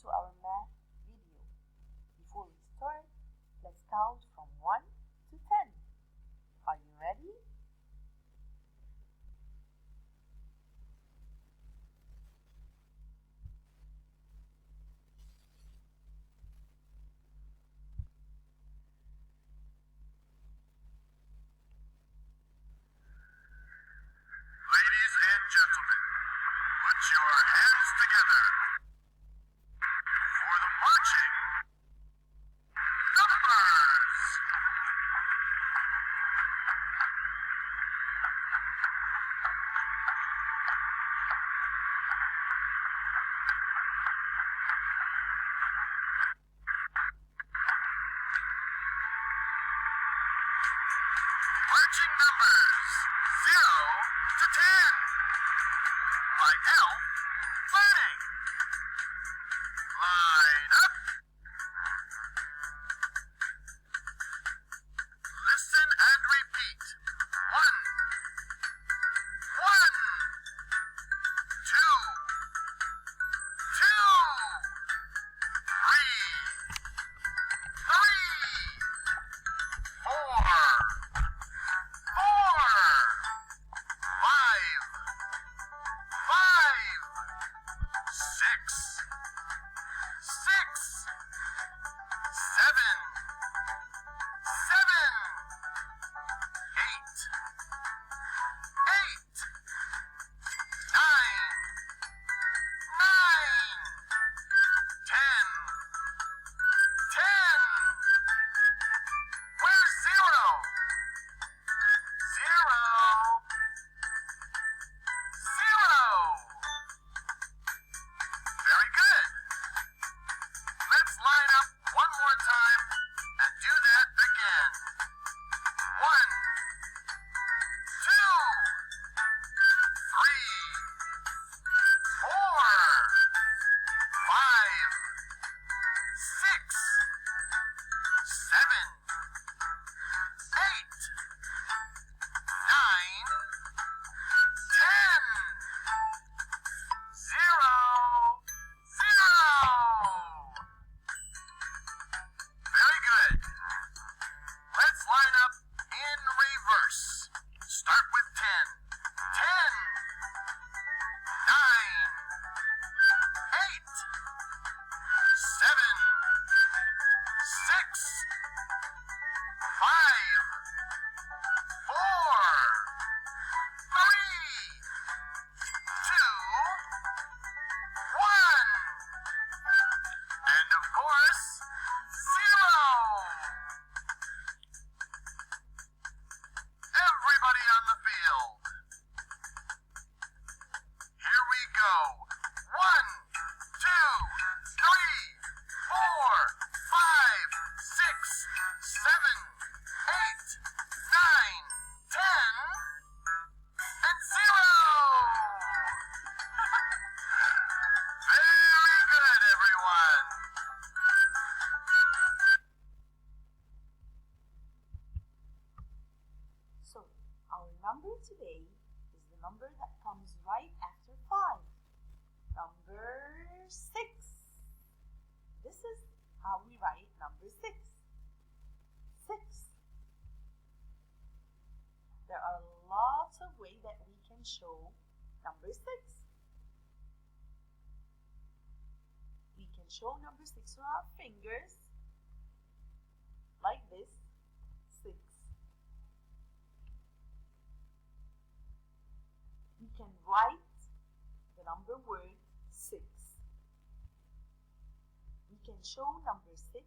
to our math video. Before we start, let's count from 1 to 10. Are you ready? Ladies and gentlemen, put your hands together for the marching numbers. Marching numbers 0 to 10 by L. Learning. Line up. Listen and repeat. 1, 1, 2, 2, 3, 3, 4, 5, 6, 7, 8, 9, 10. Where's 0? 0. Very good. Let's line up one more time and do that again. 1, 2, 3, 4, 5, 6, 7, 8, 9, 10. 0, 0. Very good. Let's line up in reverse. Start with 10. 10, 9, 8, 7, 6, 5, 4, 3, 2, 1. And of course, 0. Everybody on the field. Here we go. 1, 2, 3, 4, 5, 6, 7, 8, 9, 10, and 0. Very good, everyone. So, our number today is the number that comes right after 5. Number 6. This is how we write number 6. 6. There are lots of ways that we can show number 6. We can show number 6 with our fingers, like this, 6. We can write the number word 6. We can show number 6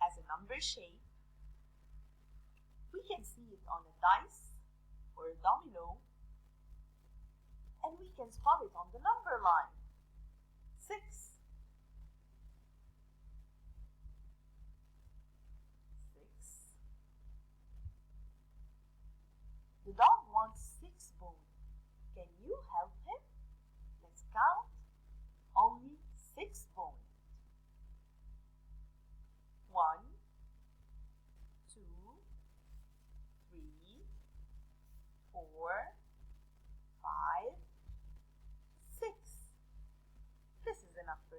as a number shape. We can see it on a dice or a domino, and we can spot it on the number line. 6. 6. The dog wants 6 bones. Can you help him? Let's count. Only 6 bones. 1, 2, 3, 4, 5, 6. This is enough for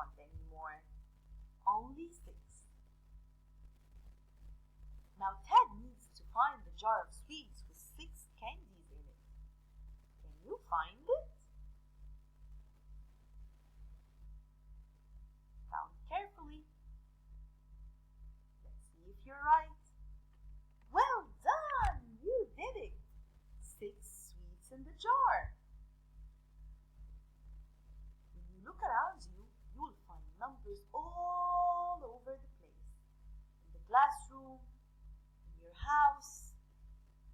want anymore. Only 6. Now Ted needs to find the jar of sweets with 6 candies in it. Can you find it? Count carefully. Let's see if you're right. Well done! You did it! 6 sweets in the jar. When you look around you, you'll find numbers all over the place. In the classroom, in your house,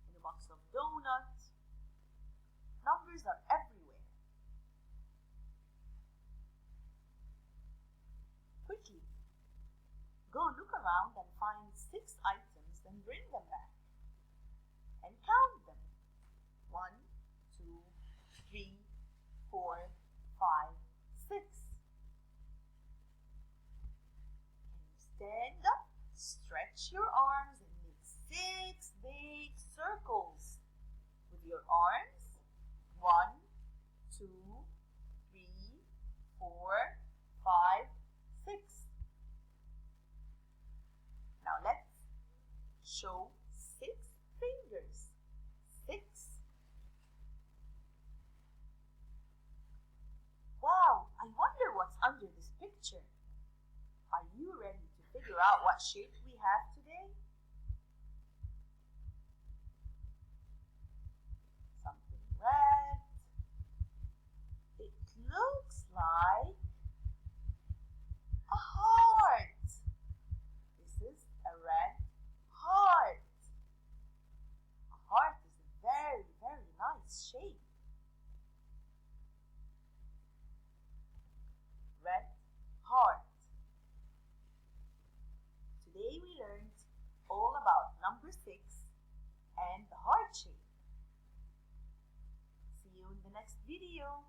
in a box of donuts. Numbers are everywhere. Quickly, go look around and find 6 items and bring them back. And count them. 1, 2, 3, 4, 5, 6. Can you stand up, stretch your arms, and make 6 big circles with your arms? 1, 2, 3, 4, 5, 6. Now let's show 6 fingers. 6. Wow, I wonder what's under this picture. Are you ready to figure out what shape we have today? Something red. It looks like a heart. This is a red heart. A heart is a very, very nice shape. Red heart. Today we learned all about number 6 and the heart shape. See you in the next video.